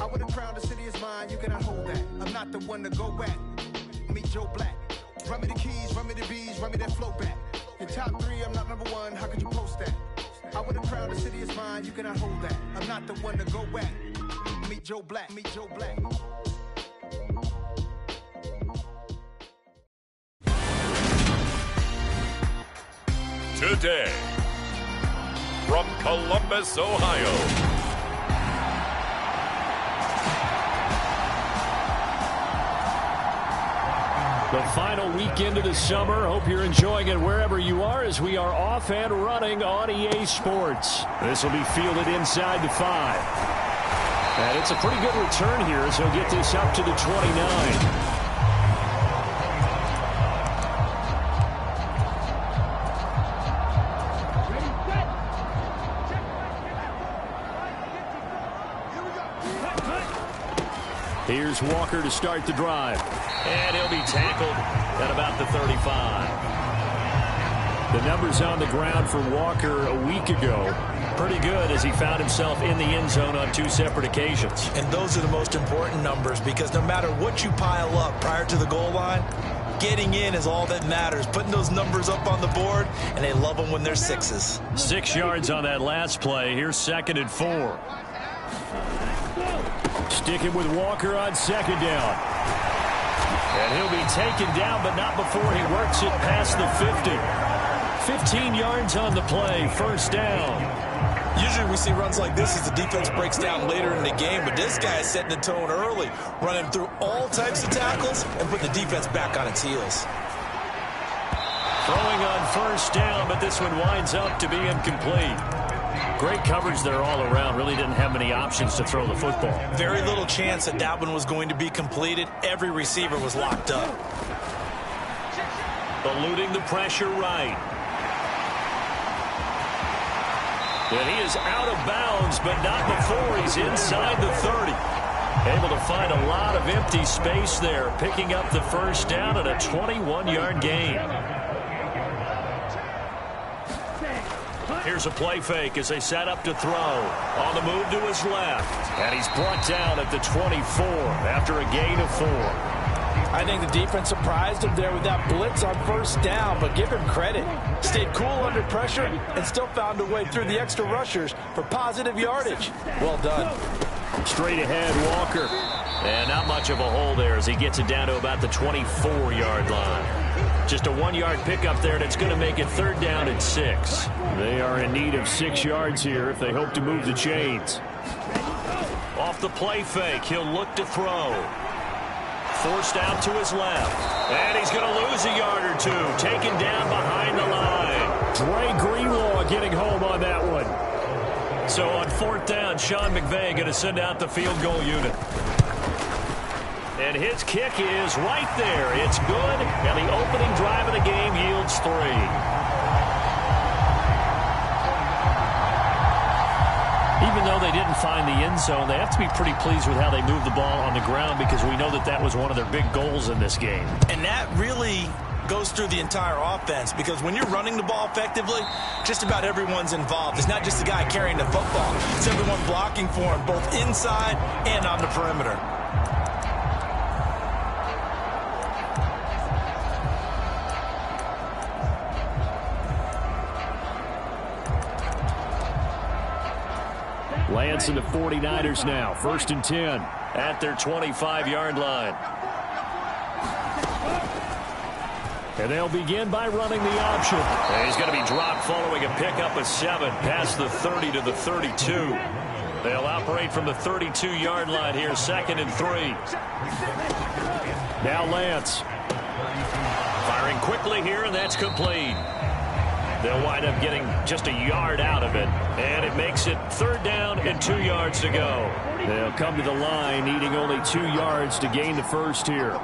I would have crowned the city as mine, you cannot hold that. I'm not the one to go at. Meet Joe Black. Run me the keys, run me the bees, run me that flow back. Your top 3, I'm not number 1, how could you post that? I would have crowned the city as mine, you cannot hold that. I'm not the one to go at. Meet Joe Black, meet Joe Black. Today, from Columbus, Ohio, the final weekend of the summer. Hope you're enjoying it wherever you are as we are off and running on EA Sports. This will be fielded inside the 5. And it's a pretty good return here as he'll get this up to the 29. Here's Walker to start the drive. And he'll be tackled at about the 35. The numbers on the ground for Walker a week ago, pretty good as he found himself in the end zone on 2 separate occasions. And those are the most important numbers because no matter what you pile up prior to the goal line, getting in is all that matters. Putting those numbers up on the board, and they love them when they're 6s. 6 yards on that last play. Here's 2nd and 4. Sticking with Walker on 2nd down. And he'll be taken down, but not before he works it past the 50. 15 yards on the play, 1st down. Usually we see runs like this as the defense breaks down later in the game, but this guy is setting the tone early, running through all types of tackles and putting the defense back on its heels. Throwing on 1st down, but this one winds up to be incomplete. Great coverage there all around. Really didn't have many options to throw the football. Very little chance that that one was going to be completed. Every receiver was locked up. Eluding the pressure right. And he is out of bounds, but not before he's inside the 30. Able to find a lot of empty space there, picking up the 1st down and a 21-yard gain. Here's a play fake as they set up to throw. On the move to his left. And he's brought down at the 24 after a gain of 4. I think the defense surprised him there with that blitz on 1st down, but give him credit. Stayed cool under pressure and still found a way through the extra rushers for positive yardage. Well done. Straight ahead, Walker. And not much of a hole there as he gets it down to about the 24-yard line. Just a 1-yard pickup there, and it's going to make it 3rd down and 6. They are in need of 6 yards here if they hope to move the chains. Off the play fake, he'll look to throw. Forced out to his left. And he's going to lose a yard or 2. Taken down behind the line. Dre Greenlaw getting home on that one. So on 4th down, Sean McVay going to send out the field goal unit. And his kick is right there. It's good, and the opening drive of the game yields 3. Even though they didn't find the end zone, they have to be pretty pleased with how they moved the ball on the ground because we know that that was one of their big goals in this game. And that really goes through the entire offense because when you're running the ball effectively, just about everyone's involved. It's not just the guy carrying the football. It's everyone blocking for him, both inside and on the perimeter. Lance and the 49ers now. 1st and 10 at their 25-yard line. And they'll begin by running the option. And he's going to be dropped following a pickup of 7 past the 30 to the 32. They'll operate from the 32-yard line here, 2nd and 3. Now Lance. Firing quickly here, and that's complete. They'll wind up getting just a yard out of it, and it makes it 3rd down and 2 yards to go. They'll come to the line needing only 2 yards to gain the 1st here.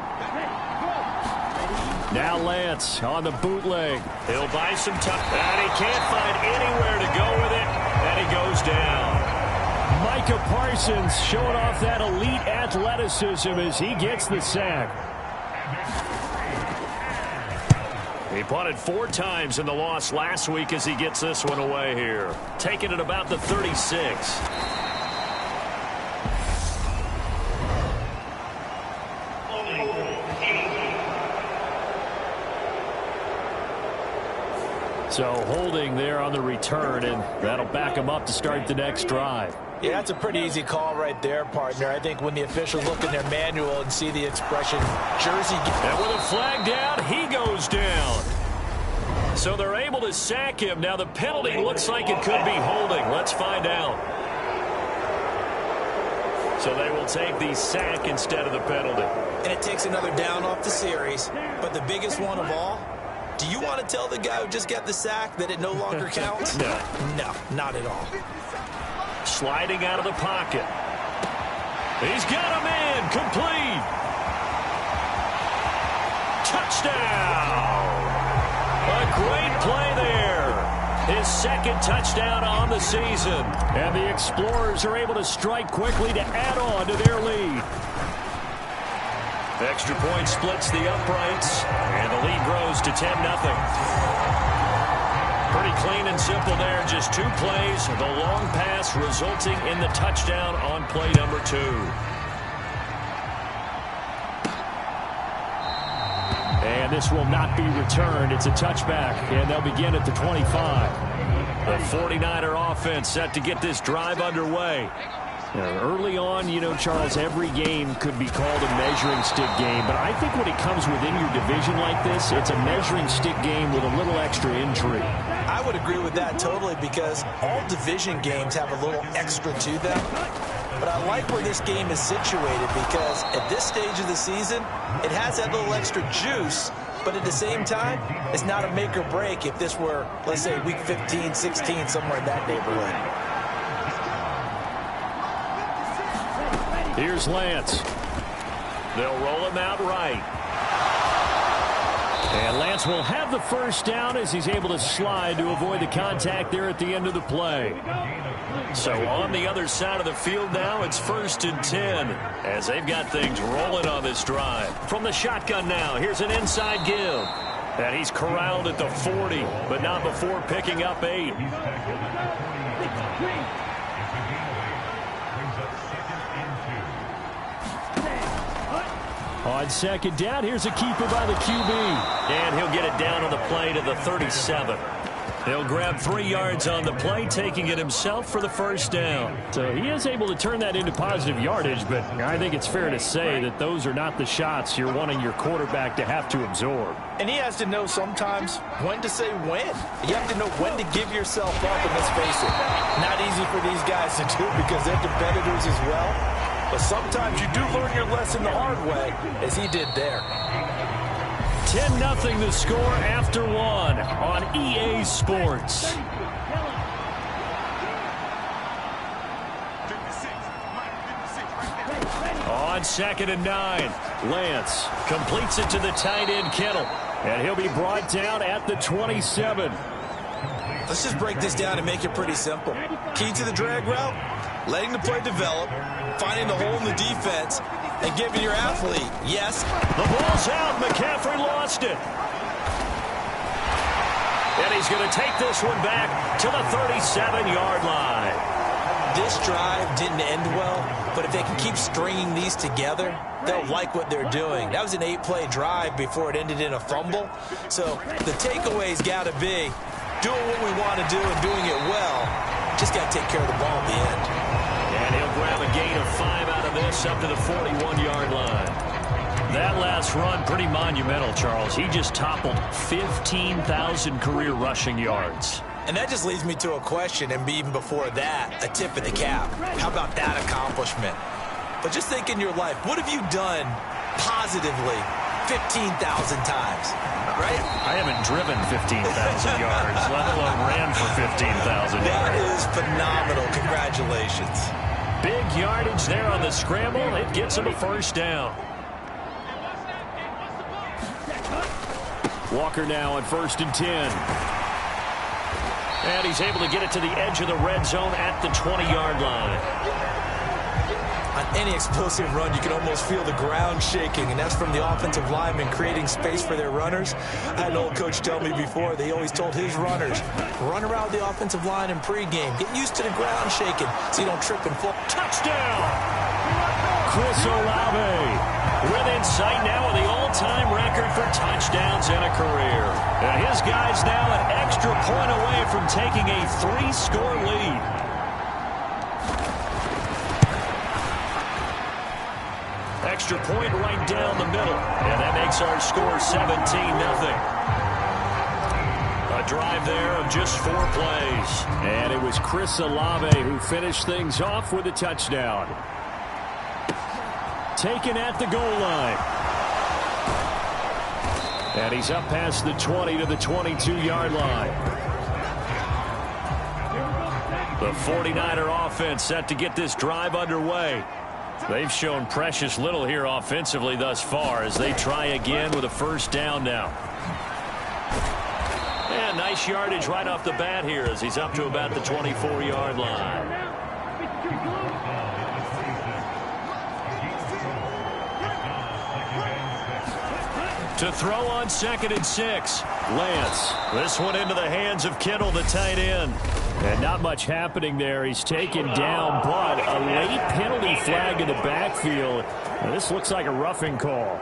Now Lance on the bootleg. He'll buy some time, and he can't find anywhere to go with it, and he goes down. Micah Parsons showing off that elite athleticism as he gets the sack. He punted 4 times in the loss last week as he gets this one away here. Taking it about the 36. So holding there on the return, and that'll back him up to start the next drive. Yeah, that's a pretty easy call right there, partner. I think when the officials look in their manual and see the expression jersey. And with a flag down, he goes down. So they're able to sack him. Now the penalty looks like it could be holding. Let's find out. So they will take the sack instead of the penalty. And it takes another down off the series. But the biggest one of all, do you want to tell the guy who just got the sack that it no longer counts? No. No, not at all. Sliding out of the pocket. He's got him in. Complete. Touchdown. A great play there. His second touchdown on the season. And the Explorers are able to strike quickly to add on to their lead. Extra point splits the uprights, and the lead grows to 10-0. Pretty clean and simple there. Just 2 plays. The long pass resulting in the touchdown on play number 2. And this will not be returned. It's a touchback, and they'll begin at the 25. The 49er offense set to get this drive underway. Early on, you know, Charles, every game could be called a measuring stick game. But I think when it comes within your division like this, it's a measuring stick game with a little extra intrigue. I would agree with that totally because all division games have a little extra to them. But I like where this game is situated because at this stage of the season, it has that little extra juice. But at the same time, it's not a make or break if this were, let's say, week 15, 16, somewhere in that neighborhood. Here's Lance. They'll roll him out right. And Lance will have the first down as he's able to slide to avoid the contact there at the end of the play. So on the other side of the field now, it's 1st and 10 as they've got things rolling on this drive. From the shotgun now, here's an inside give. And he's corralled at the 40, but not before picking up 8. On second down, here's a keeper by the QB. And he'll get it down on the play to the 37. He'll grab 3 yards on the play, taking it himself for the first down. So he is able to turn that into positive yardage, but I think it's fair to say that those are not the shots you're wanting your quarterback to have to absorb. And he has to know sometimes when to say when. You have to know when to give yourself up, and let's face it, not easy for these guys to do because they're competitors as well. But sometimes you do learn your lesson the hard way, as he did there. 10-0 the score after 1 on EA Sports. On 2nd and 9, Lance completes it to the tight end Kittle. And he'll be brought down at the 27. Let's just break this down and make it pretty simple. Key to the drag route, letting the play develop, finding the hole in the defense, and giving your athlete, yes. The ball's out. McCaffrey lost it. And he's going to take this one back to the 37-yard line. This drive didn't end well, but if they can keep stringing these together, they'll like what they're doing. That was an 8-play drive before it ended in a fumble. So the takeaway's got to be doing what we want to do and doing it well. Just got to take care of the ball at the end. And he'll grab a gain of 5 out of this up to the 41-yard line. That last run, pretty monumental, Charles. He just toppled 15,000 career rushing yards. And that just leads me to a question, and even before that, a tip of the cap. How about that accomplishment? But just think in your life, what have you done positively 15,000 times, right? I haven't driven 15,000 yards, let alone ran for 15,000 yards. That is phenomenal. Congratulations. Big yardage there on the scramble. It gets him a first down. Walker now on 1st and 10. And he's able to get it to the edge of the red zone at the 20-yard line. On any explosive run, you can almost feel the ground shaking, and that's from the offensive linemen creating space for their runners. I had an old coach tell me before, they always told his runners, run around the offensive line in pregame. Get used to the ground shaking so you don't trip and fall. Touchdown! Chris Olave Within sight now of the all-time record for touchdowns in a career. And his guys now an extra point away from taking a 3-score lead. Extra point right down the middle. And that makes our score 17-0. A drive there of just 4 plays. And it was Chris Olave who finished things off with a touchdown. Taken at the goal line. And he's up past the 20 to the 22-yard line. The 49er offense set to get this drive underway. They've shown precious little here offensively thus far as they try again with a first down now. And nice yardage right off the bat here as he's up to about the 24-yard line. To throw on 2nd and 6. Lance. This one into the hands of Kittle, the tight end. And not much happening there. He's taken down, but a late penalty flag in the backfield. Now, this looks like a roughing call.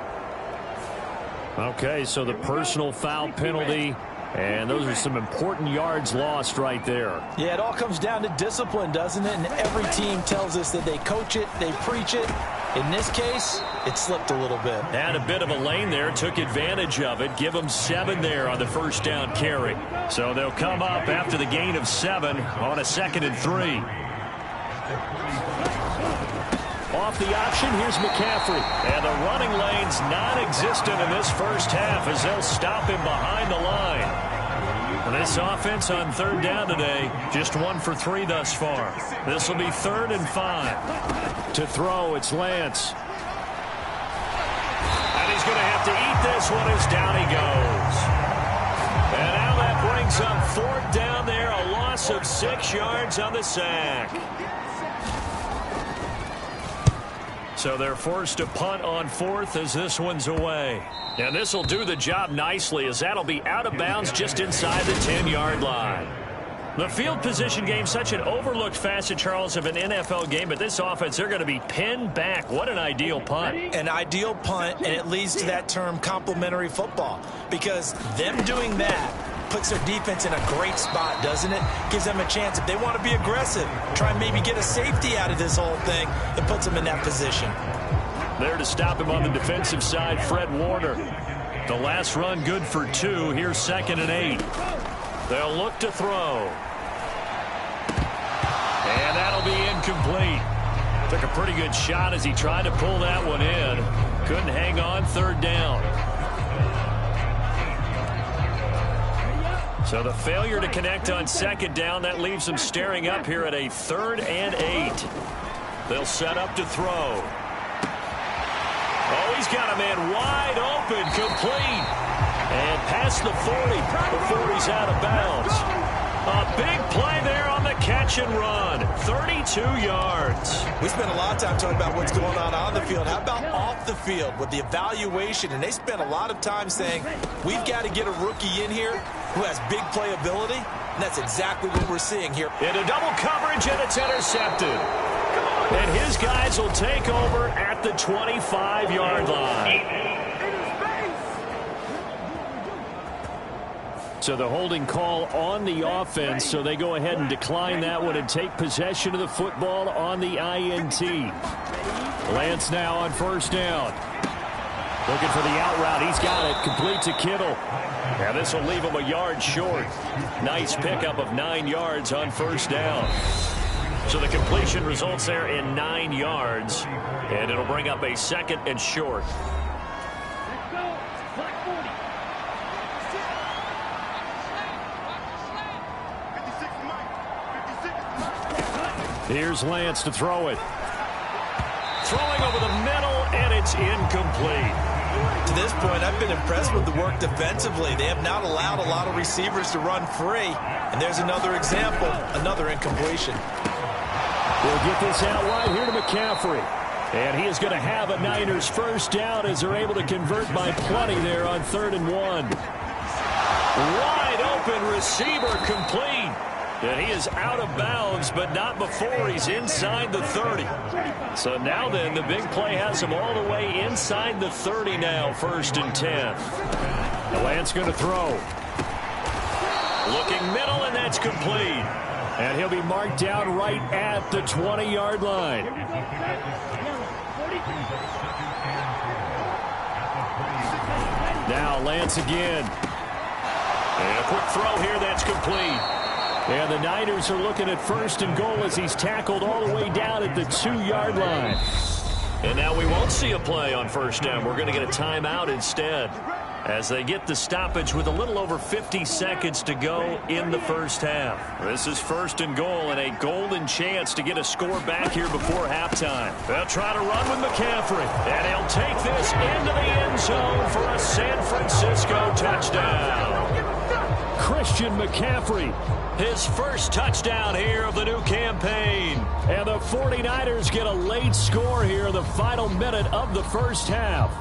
Okay, so the personal foul penalty. And those are some important yards lost right there. Yeah, it all comes down to discipline, doesn't it? And every team tells us that they coach it, they preach it. In this case, it slipped a little bit. Had a bit of a lane there, took advantage of it. Give them 7 there on the first down carry. So they'll come up after the gain of 7 on a 2nd and 3. Off the option, here's McCaffrey. And the running lane's non-existent in this first half as they'll stop him behind the line. This offense on 3rd down today, just 1 for 3 thus far. This will be 3rd and 5. To throw, it's Lance. And he's going to have to eat this one as down he goes. And now that brings up 4th down there, a loss of 6 yards on the sack. So they're forced to punt on 4th as this one's away. And this will do the job nicely as that'll be out of bounds just inside the 10-yard line. The field position game, such an overlooked facet, Charles, of an NFL game, but this offense, they're going to be pinned back. What an ideal punt. An ideal punt, and it leads to that term complementary football, because them doing that puts their defense in a great spot, doesn't it? Gives them a chance. If they want to be aggressive, try and maybe get a safety out of this whole thing, it puts them in that position. There to stop him on the defensive side, Fred Warner. The last run good for 2. Here's 2nd and 8. They'll look to throw. And that'll be incomplete. Took a pretty good shot as he tried to pull that one in. Couldn't hang on 3rd down. So the failure to connect on 2nd down, that leaves them staring up here at a 3rd and 8. They'll set up to throw. Oh, he's got a man wide open, complete. And past the 40 before he's out of bounds. A big play there on the catch and run. 32 yards. We spent a lot of time talking about what's going on the field. How about off the field with the evaluation? And they spent a lot of time saying, we've got to get a rookie in here who has big playability. And that's exactly what we're seeing here. Into double coverage, and it's intercepted. And his guys will take over at the 25-yard line. So the holding call on the offense, so they go ahead and decline that one and take possession of the football on the INT. Lance now on 1st down. Looking for the out route. He's got it. Complete to Kittle. And this will leave him a yard short. Nice pickup of 9 yards on 1st down. So the completion results there in 9 yards. And it'll bring up a 2nd and short. Here's Lance to throw it. Throwing over the middle, and it's incomplete. To this point, I've been impressed with the work defensively. They have not allowed a lot of receivers to run free. And there's another example, another incompletion. We'll get this out wide here to McCaffrey. And he is going to have a Niners first down as they're able to convert by plenty there on 3rd and 1. Wide open receiver complete. And he is out of bounds, but not before he's inside the 30. So now then, the big play has him all the way inside the 30 now, 1st and 10. Lance going to throw. Looking middle, and that's complete. And he'll be marked down right at the 20-yard line. Now Lance again. And a quick throw here, that's complete. And the Niners are looking at 1st and goal as he's tackled all the way down at the 2-yard line. And now we won't see a play on 1st down. We're going to get a timeout instead, as they get the stoppage with a little over 50 seconds to go in the 1st half. This is 1st and goal and a golden chance to get a score back here before halftime. They'll try to run with McCaffrey, and he'll take this into the end zone for a San Francisco touchdown. Christian McCaffrey, his first touchdown here of the new campaign. And the 49ers get a late score here in the final minute of the 1st half.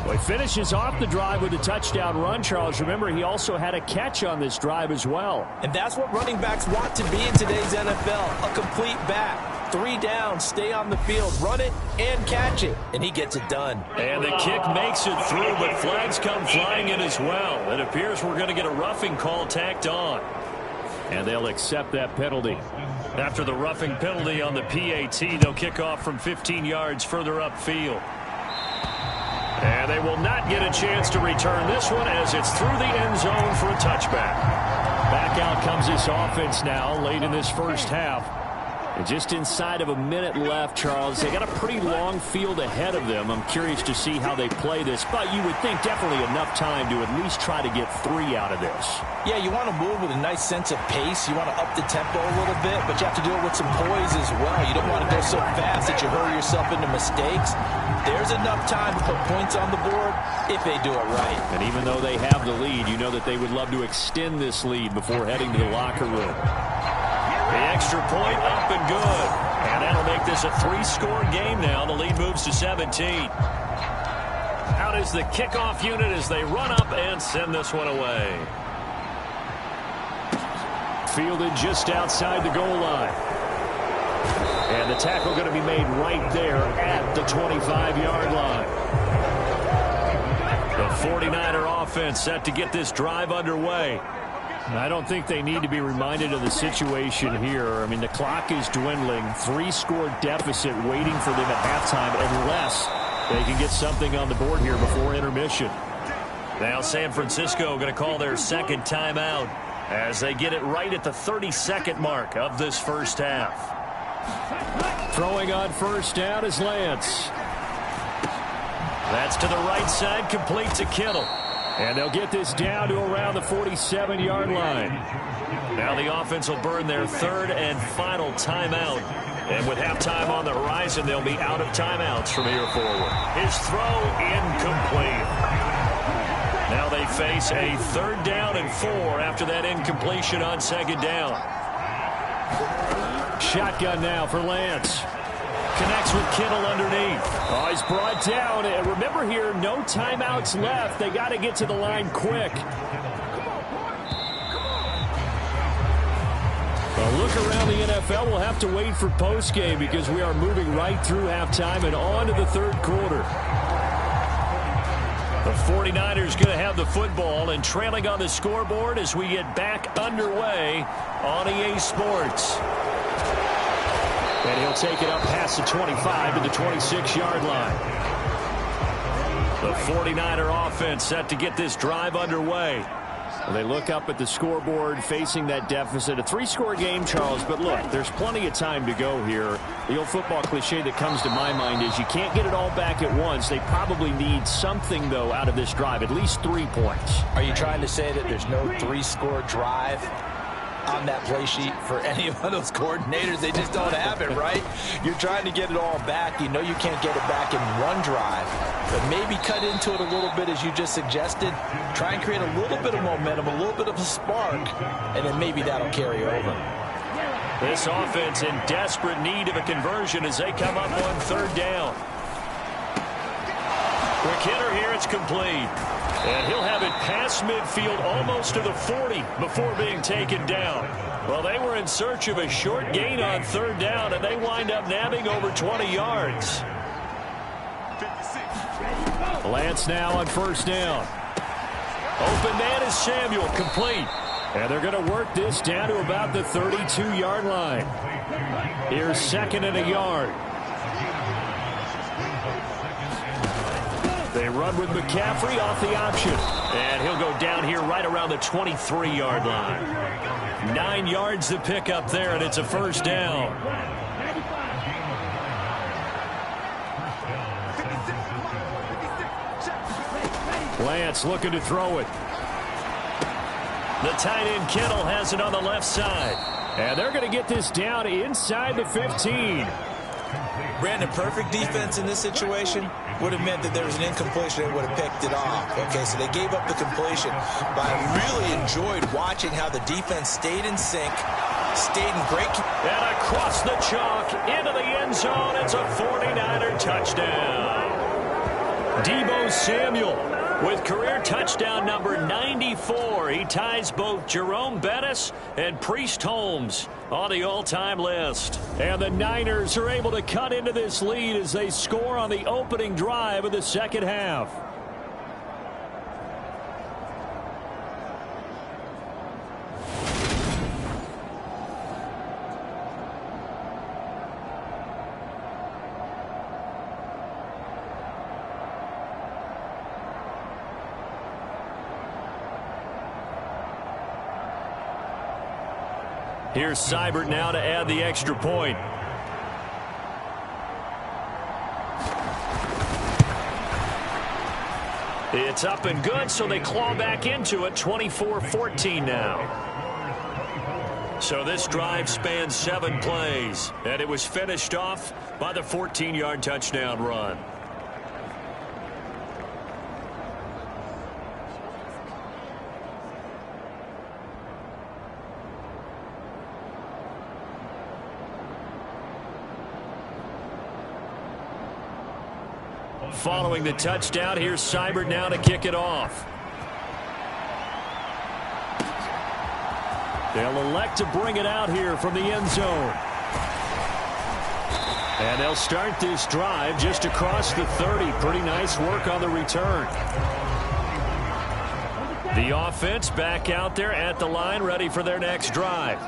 Well, he finishes off the drive with a touchdown run, Charles. Remember, he also had a catch on this drive as well. And that's what running backs want to be in today's NFL, a complete back. 3 down, stay on the field, run it, and catch it. And he gets it done. And the kick makes it through, but flags come flying in as well. It appears we're going to get a roughing call tacked on. And they'll accept that penalty. After the roughing penalty on the PAT, they'll kick off from 15 yards further upfield. And they will not get a chance to return this one as it's through the end zone for a touchback. Back out comes this offense now late in this 1st half. And just inside of a minute left, Charles. They got a pretty long field ahead of them. I'm curious to see how they play this, but you would think definitely enough time to at least try to get 3 out of this. Yeah, you want to move with a nice sense of pace. You want to up the tempo a little bit, but you have to do it with some poise as well. You don't want to go so fast that you hurry yourself into mistakes. There's enough time to put points on the board if they do it right. And even though they have the lead, you know that they would love to extend this lead before heading to the locker room. The extra point up and good. And that'll make this a 3-score game now. The lead moves to 17. Out is the kickoff unit as they run up and send this one away. Fielded just outside the goal line. And the tackle going to be made right there at the 25-yard line. The 49er offense set to get this drive underway. I don't think they need to be reminded of the situation here. I mean, the clock is dwindling. 3-score deficit waiting for them at halftime unless they can get something on the board here before intermission. Now San Francisco going to call their 2nd timeout as they get it right at the 32nd mark of this 1st half. Throwing on 1st down is Lance. That's to the right side, complete to Kittle. And they'll get this down to around the 47-yard line. Now the offense will burn their 3rd and final timeout. And with halftime on the horizon, they'll be out of timeouts from here forward. His throw incomplete. Now they face a 3rd down and 4 after that incompletion on 2nd down. Shotgun now for Lance. Connects with Kittle underneath. Oh, he's brought down. And remember here, no timeouts left. They got to get to the line quick. A look around the NFL. We'll have to wait for postgame because we are moving right through halftime and on to the 3rd quarter. The 49ers going to have the football and trailing on the scoreboard as we get back underway on EA Sports. And he'll take it up past the 25 to the 26-yard line. The 49er offense set to get this drive underway. Well, they look up at the scoreboard facing that deficit. A 3-score game, Charles, but look, there's plenty of time to go here. The old football cliche that comes to my mind is you can't get it all back at once. They probably need something, though, out of this drive, at least 3 points. Are you trying to say that there's no 3-score drive on that play sheet for any of those coordinators? They just don't have it, right? You're trying to get it all back. You know you can't get it back in one drive, but maybe cut into it a little bit as you just suggested. Try and create a little bit of momentum, a little bit of a spark, and then maybe that'll carry over. This offense in desperate need of a conversion as they come up on 3rd down. Quick hitter here, it's complete. And he'll have it past midfield almost to the 40 before being taken down. Well, they were in search of a short gain on third down, and they wind up nabbing over 20 yards. Lance now on first down. Open man is Samuel, complete. And they're going to work this down to about the 32-yard line. Here's second and a yard. They run with McCaffrey off the option. And he'll go down here right around the 23-yard line. 9 yards to pick up there, and it's a first down. Lance looking to throw it. The tight end Kittle has it on the left side. And they're going to get this down inside the 15. Brandon, perfect defense in this situation would have meant that there was an incompletion. They would have picked it off. Okay, so they gave up the completion. But I really enjoyed watching how the defense stayed in sync, stayed in great. And across the chalk into the end zone. It's a 49er touchdown. Deebo Samuel with career touchdown number 94. He ties both Jerome Bettis and Priest Holmes on the all-time list. And the Niners are able to cut into this lead as they score on the opening drive of the second half. Here's Seibert now to add the extra point. It's up and good, so they claw back into it. 24-14 now. So this drive spans 7 plays, and it was finished off by the 14-yard touchdown run. Following the touchdown, here's Seibert now to kick it off. They'll elect to bring it out here from the end zone. And they'll start this drive just across the 30. Pretty nice work on the return. The offense back out there at the line, ready for their next drive.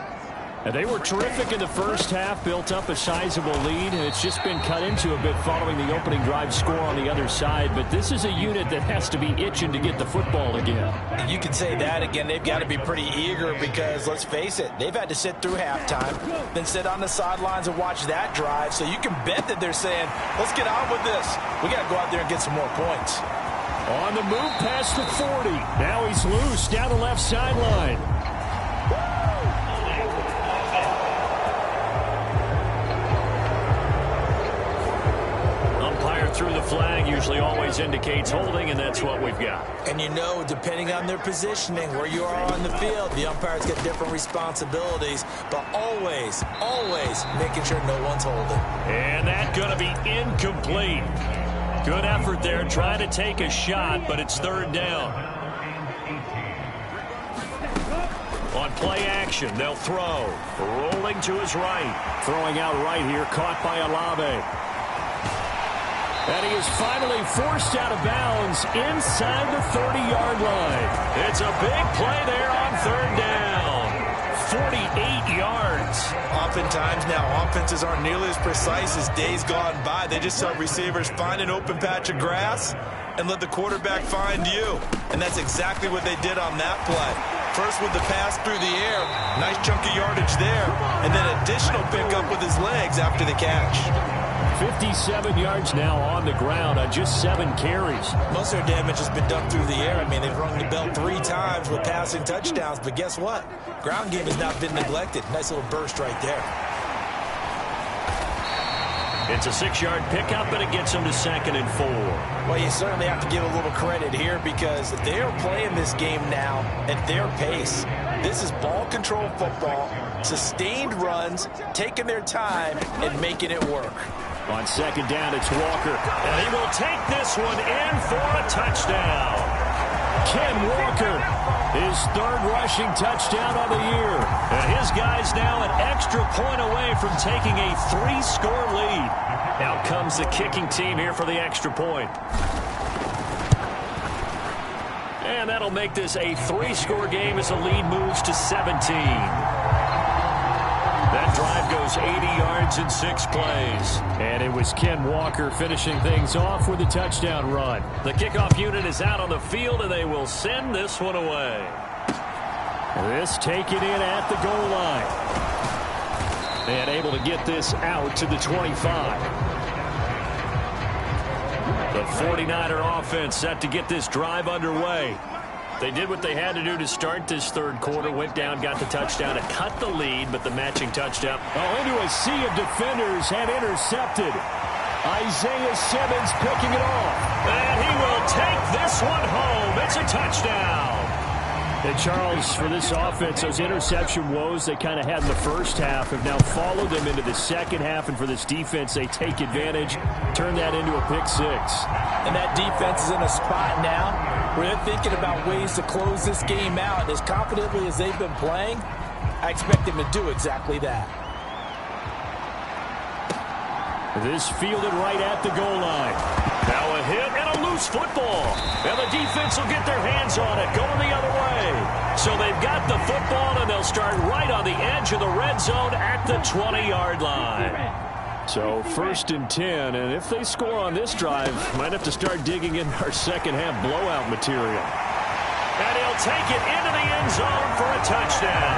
And they were terrific in the first half, built up a sizable lead, and it's just been cut into a bit following the opening drive score on the other side. But this is a unit that has to be itching to get the football again. You can say that again. They've got to be pretty eager because, let's face it, they've had to sit through halftime, then sit on the sidelines and watch that drive. So you can bet that they're saying, let's get on with this. We got to go out there and get some more points. On the move past the 40. Now he's loose down the left sideline. Through the flag usually always indicates holding, and that's what we've got. And you know, depending on their positioning, where you are on the field, the umpires get different responsibilities, but always, always making sure no one's holding. And that's going to be incomplete. Good effort there, trying to take a shot, but it's third down. On play action, they'll throw. Rolling to his right. Throwing out right here, caught by Olave. And he is finally forced out of bounds inside the 30-yard line. It's a big play there on third down. 48 yards. Oftentimes now, offenses aren't nearly as precise as days gone by. They just saw receivers find an open patch of grass and let the quarterback find you. And that's exactly what they did on that play. First with the pass through the air. Nice chunk of yardage there. And then additional pickup with his legs after the catch. 57 yards now on the ground on just 7 carries. Most of their damage has been done through the air. I mean, they've rung the bell 3 times with passing touchdowns, but guess what? Ground game has not been neglected. Nice little burst right there. It's a 6-yard pickup, and it gets them to 2nd and 4. Well, you certainly have to give a little credit here because they are playing this game now at their pace. This is ball control football, sustained runs, taking their time, and making it work. On second down, it's Walker. And he will take this one in for a touchdown. Ken Walker, his third rushing touchdown of the year. And his guys now an extra point away from taking a 3-score lead. Out comes the kicking team here for the extra point. And that'll make this a 3-score game as the lead moves to 17. That drive goes 80 yards in 6 plays. And it was Ken Walker finishing things off with a touchdown run. The kickoff unit is out on the field, and they will send this one away. This taken in at the goal line. And able to get this out to the 25. The 49er offense set to get this drive underway. They did what they had to do to start this third quarter. Went down, got the touchdown to cut the lead, but the matching touchdown. Oh, into a sea of defenders and intercepted. Isaiah Simmons picking it off. And he will take this one home. It's a touchdown. And Charles, for this offense, those interception woes they kind of had in the first half have now followed them into the second half. And for this defense, they take advantage, turn that into a pick 6. And that defense is in a spot now where they're thinking about ways to close this game out. As confidently as they've been playing, I expect them to do exactly that. This fielded right at the goal line. Now a hit and a loose football. And the defense will get their hands on it, going the other way. So they've got the football, and they'll start right on the edge of the red zone at the 20-yard line. So 1st and 10, and if they score on this drive, might have to start digging in our second-half blowout material. And he'll take it into the end zone for a touchdown.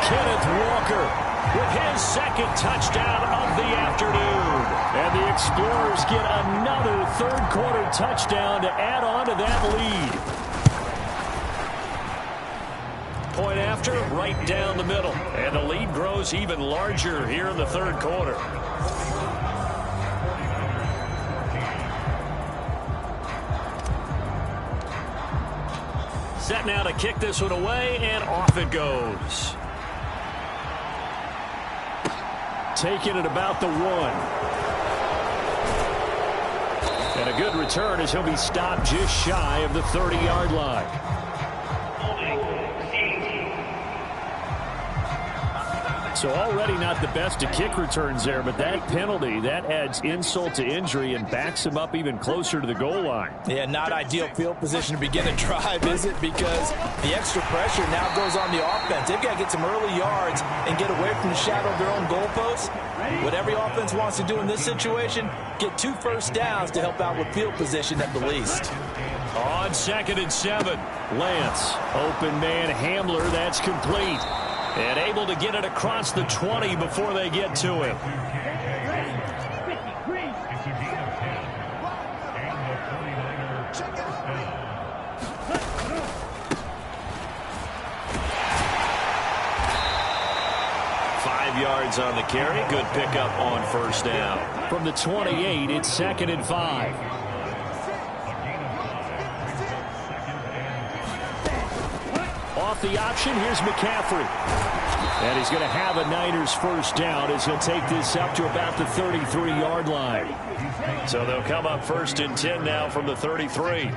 Kenneth Walker with his second touchdown of the afternoon. And the Explorers get another third-quarter touchdown to add on to that lead. Point after, right down the middle. And the lead grows even larger here in the third quarter. Set now to kick this one away, and off it goes. Taking it about the 1. And a good return as he'll be stopped just shy of the 30-yard line. So already not the best of kick returns there, but that penalty, that adds insult to injury and backs him up even closer to the goal line. Yeah, not ideal field position to begin a drive, is it? Because the extra pressure now goes on the offense. They've got to get some early yards and get away from the shadow of their own goalposts. What every offense wants to do in this situation, get 2 first downs to help out with field position at the least. On 2nd and 7, Lance, open man Hamler, that's complete. And able to get it across the 20 before they get to him. Yards on the carry. Good pickup on first down. From the 28, it's 2nd and 5. Off the option, here's McCaffrey. And he's going to have a Niners first down as he'll take this up to about the 33-yard line. So they'll come up 1st and 10 now from the 33.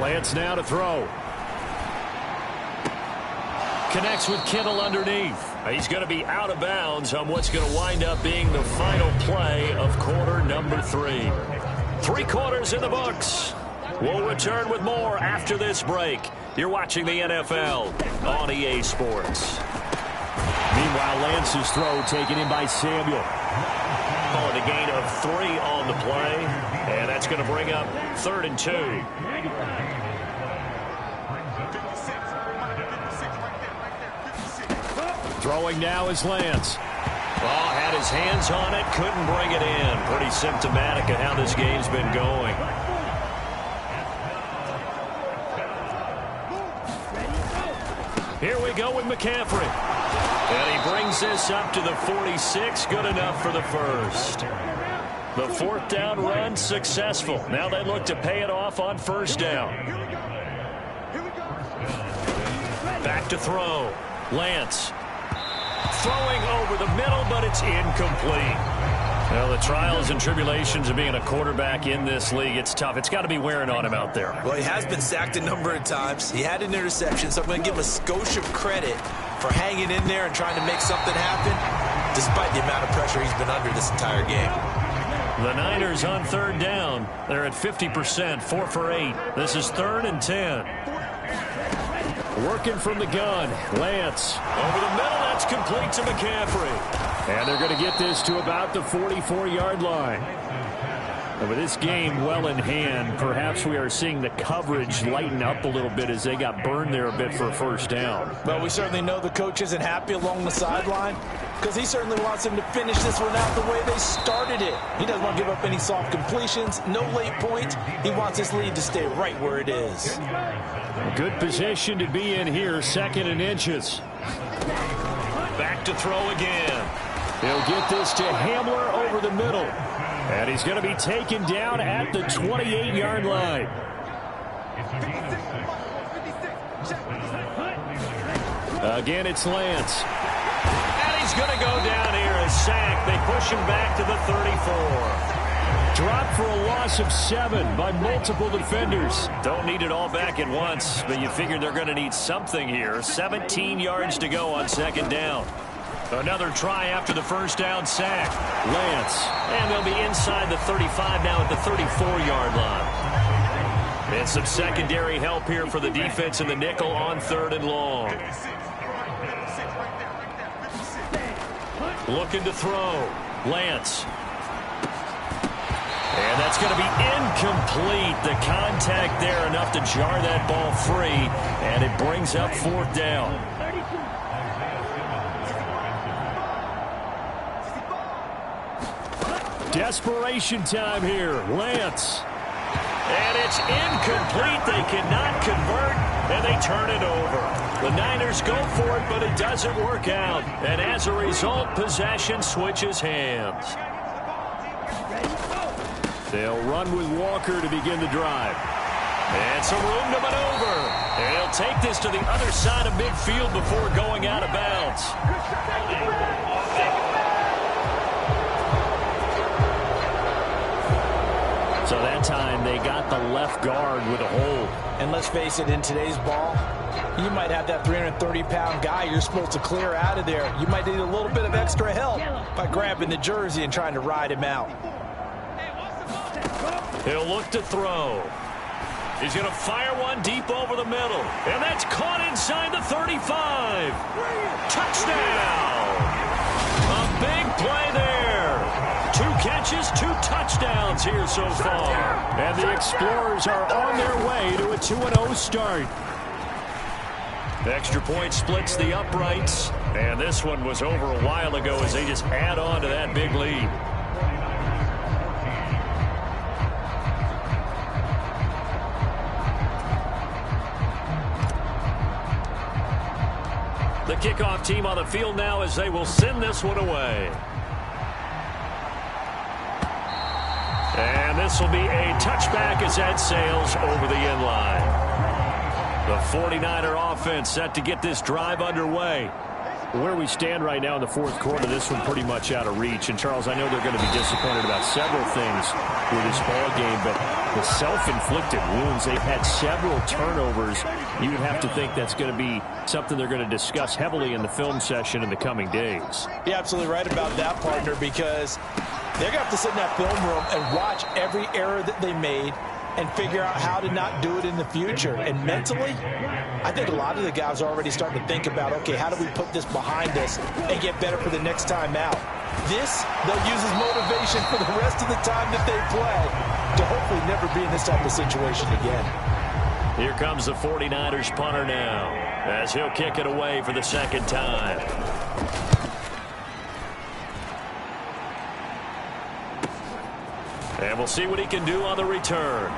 Lance now to throw. Connects with Kittle underneath. He's going to be out of bounds on what's going to wind up being the final play of quarter number 3. 3 quarters in the books. We'll return with more after this break. You're watching the NFL on EA Sports. Meanwhile, Lance's throw taken in by Samuel. Calling a gain of 3 on the play. And that's going to bring up 3rd and 2. Throwing now is Lance. Oh, had his hands on it, couldn't bring it in. Pretty symptomatic of how this game's been going. Here we go with McCaffrey. And he brings this up to the 46. Good enough for the first. The 4th down run successful. Now they look to pay it off on first down. Back to throw. Lance. throwing over the middle, but it's incomplete. Well, the trials and tribulations of being a quarterback in this league, it's tough. It's got to be wearing on him out there. Well, he has been sacked a number of times. He had an interception, so I'm going to give him a skosh of credit for hanging in there and trying to make something happen, despite the amount of pressure he's been under this entire game. The Niners on third down. They're at 50%, 4 for 8. This is 3rd and 10. Working from the gun. Lance over the middle. That's complete to McCaffrey. And they're going to get this to about the 44-yard line. And with this game well in hand, perhaps we are seeing the coverage lighten up a little bit as they got burned there a bit for a first down. Well, we certainly know the coach isn't happy along the sideline because he certainly wants them to finish this one out the way they started it. He doesn't want to give up any soft completions, no late points. He wants this lead to stay right where it is. A good position to be in here, 2nd and inches. Back to throw again. He'll get this to Hamler over the middle. And he's going to be taken down at the 28-yard line. Again, it's Lance. And he's going to go down here, a sack. They push him back to the 34. Dropped for a loss of 7 by multiple defenders. Don't need it all back at once, but you figure they're going to need something here. 17 yards to go on 2nd down. Another try after the first down sack. Lance. And they'll be inside the 35 now at the 34-yard line. And some secondary help here for the defense in the nickel on 3rd and long. Looking to throw. Lance. And that's going to be incomplete. The contact there enough to jar that ball free. And it brings up 4th down. Desperation time here. Lance. And it's incomplete. They cannot convert, and they turn it over. The Niners go for it, but it doesn't work out. And as a result, possession switches hands. They'll run with Walker to begin the drive. And some room to maneuver. And he'll take this to the other side of midfield before going out of bounds. So that time they got the left guard with a hold. And let's face it, in today's ball, you might have that 330-pound guy you're supposed to clear out of there. You might need a little bit of extra help by grabbing the jersey and trying to ride him out. He'll look to throw. He's going to fire one deep over the middle. And that's caught inside the 35. Touchdown! A big play there. 2 catches, 2 touchdowns here so far. And the Explorers are on their way to a 2-0 start. The extra point splits the uprights. And this one was over a while ago as they just add on to that big lead. The kickoff team on the field now as they will send this one away. And this will be a touchback as that sails over the end line. The 49er offense set to get this drive underway. Where we stand right now in the 4th quarter, this one pretty much out of reach. And, Charles, I know they're going to be disappointed about several things with this ball game, but the self-inflicted wounds, they've had several turnovers. You would have to think that's going to be something they're going to discuss heavily in the film session in the coming days. You're absolutely right about that, partner, because they're going to have to sit in that film room and watch every error that they made and figure out how to not do it in the future. And mentally, I think a lot of the guys are already starting to think about, okay, how do we put this behind us and get better for the next time out? This, they'll use as motivation for the rest of the time that they play to hopefully never be in this type of situation again. Here comes the 49ers punter now as he'll kick it away for the 2nd time. And we'll see what he can do on the return.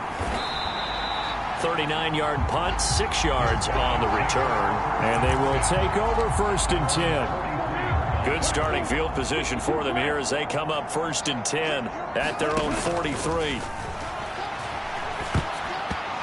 39-yard punt, 6 yards on the return. And they will take over 1st and 10. Good starting field position for them here as they come up 1st and 10 at their own 43.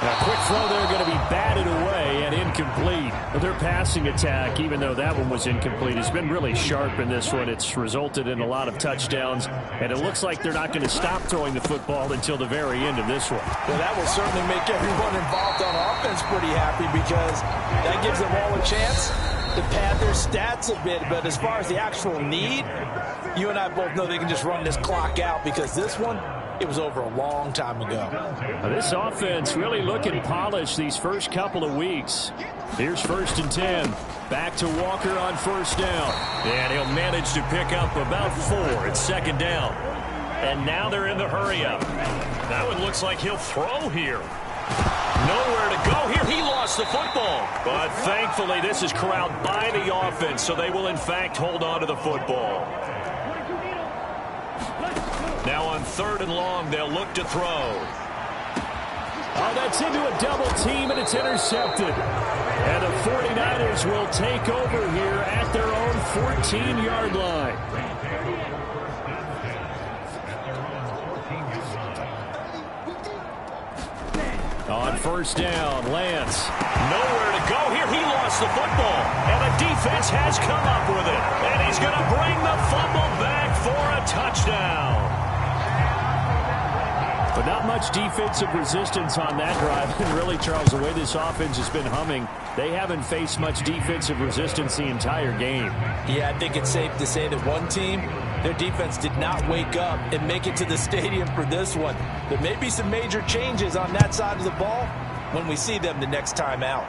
A quick throw there going to be batted away and incomplete. But their passing attack, even though that one was incomplete, has been really sharp in this one. It's resulted in a lot of touchdowns, and it looks like they're not going to stop throwing the football until the very end of this one. Well, that will certainly make everyone involved on offense pretty happy because that gives them all a chance to pad their stats a bit. But as far as the actual need, you and I both know they can just run this clock out because this one, it was over a long time ago. This offense really looking polished these first couple of weeks. Here's 1st and 10. Back to Walker on 1st down. And he'll manage to pick up about 4. It's 2nd down. And now they're in the hurry-up. That one looks like he'll throw here. Nowhere to go here. He lost the football. But thankfully, this is corralled by the offense, so they will, in fact, hold on to the football. Now on 3rd and long, they'll look to throw. Oh, that's into a double team, and it's intercepted. And the 49ers will take over here at their own 14-yard line. On 1st down, Lance. Nowhere to go here. He lost the football. And the defense has come up with it. And he's going to bring the fumble back for a touchdown. But not much defensive resistance on that drive. And really, Charles, the way this offense has been humming, they haven't faced much defensive resistance the entire game. Yeah, I think it's safe to say that one team, their defense did not wake up and make it to the stadium for this one. There may be some major changes on that side of the ball when we see them the next time out.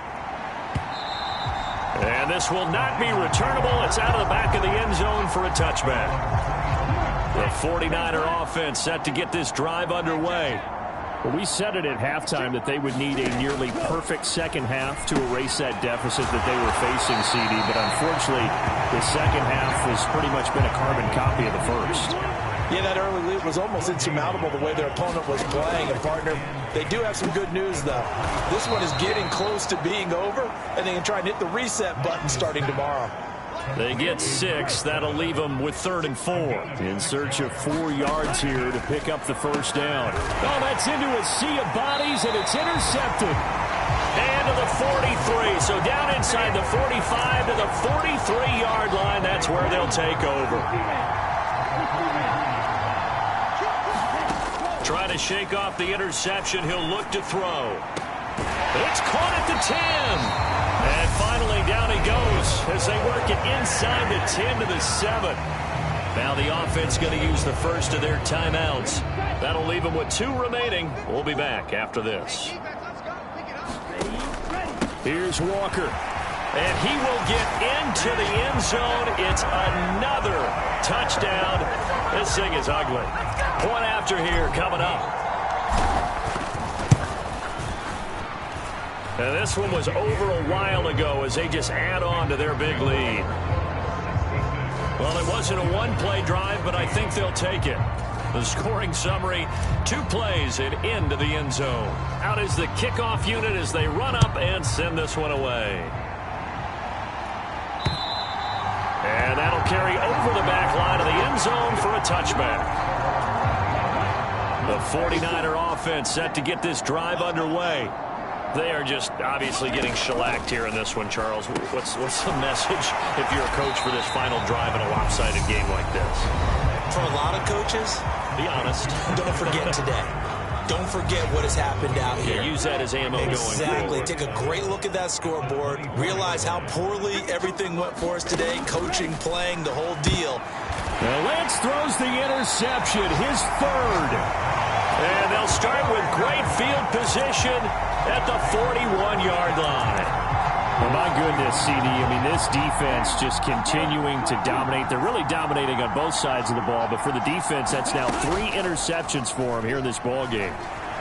And this will not be returnable. It's out of the back of the end zone for a touchback. The 49er offense set to get this drive underway. Well, we said it at halftime that they would need a nearly perfect second half to erase that deficit that they were facing, CD. But unfortunately, the second half has pretty much been a carbon copy of the first. Yeah, that early lead was almost insurmountable the way their opponent was playing. And, partner, they do have some good news, though. This one is getting close to being over, and they can try and hit the reset button starting tomorrow. They get 6. That'll leave them with 3rd and 4. In search of 4 yards here to pick up the 1st down. Oh, that's into a sea of bodies, and it's intercepted. And to the 43. So down inside the 45 to the 43-yard line. That's where they'll take over. Trying to shake off the interception. He'll look to throw. It's caught at the 10. And finally, down he goes as they work it inside the 10 to the 7. Now the offense going to use the first of their timeouts. That'll leave them with 2 remaining. We'll be back after this. Here's Walker. And he will get into the end zone. It's another touchdown. This thing is ugly. Point after here coming up. And this one was over a while ago as they just add on to their big lead. Well, it wasn't a one-play drive, but I think they'll take it. The scoring summary, 2 plays and into the end zone. Out is the kickoff unit as they run up and send this one away. And that'll carry over the back line of the end zone for a touchback. The 49er offense set to get this drive underway. They are just obviously getting shellacked here in this one, Charles. What's the message if you're a coach for this final drive in a lopsided game like this? For a lot of coaches, be honest. Don't forget today. Don't forget what has happened out here. Yeah, use that as ammo going forward. Exactly. Take a great look at that scoreboard. Realize how poorly everything went for us today. Coaching, playing, the whole deal. Now Lance throws the interception, his 3rd. And they'll start with great field position at the 41-yard line. Well, my goodness, CD, I mean, this defense just continuing to dominate. They're really dominating on both sides of the ball, but for the defense, that's now 3 interceptions for them here in this ball game.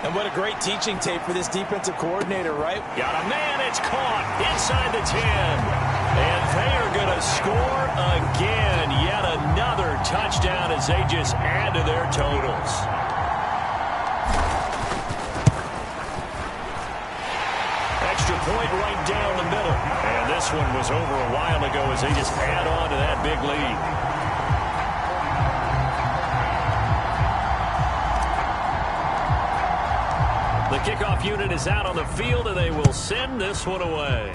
And what a great teaching tape for this defensive coordinator, right? Got a man, it's caught inside the 10. And they are going to score again. Yet another touchdown as they just add to their totals. Extra point right down the middle. And this one was over a while ago as they just add on to that big lead. The kickoff unit is out on the field, and they will send this one away.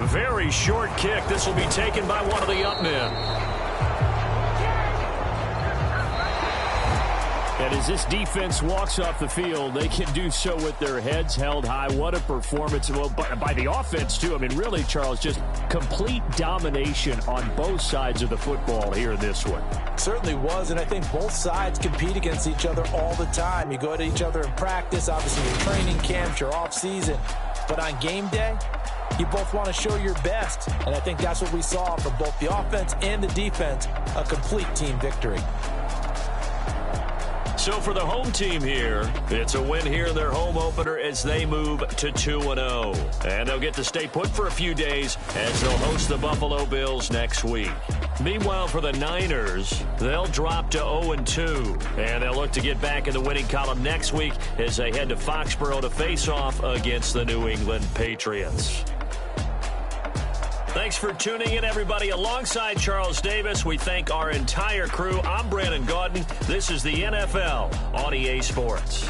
Very short kick. This will be taken by one of the up men. And as this defense walks off the field, they can do so with their heads held high. What a performance. Well, by the offense, too. I mean, really, Charles, just complete domination on both sides of the football here in this one. Certainly was, and I think both sides compete against each other all the time. You go to each other in practice, obviously your training camps, your off-season. But on game day, you both want to show your best. And I think that's what we saw from both the offense and the defense, a complete team victory. So for the home team here, it's a win here in their home opener as they move to 2-0. And they'll get to stay put for a few days as they'll host the Buffalo Bills next week. Meanwhile, for the Niners, they'll drop to 0-2. And they'll look to get back in the winning column next week as they head to Foxborough to face off against the New England Patriots. Thanks for tuning in, everybody. Alongside Charles Davis, we thank our entire crew. I'm Brandon Gaudin. This is the NFL on EA Sports.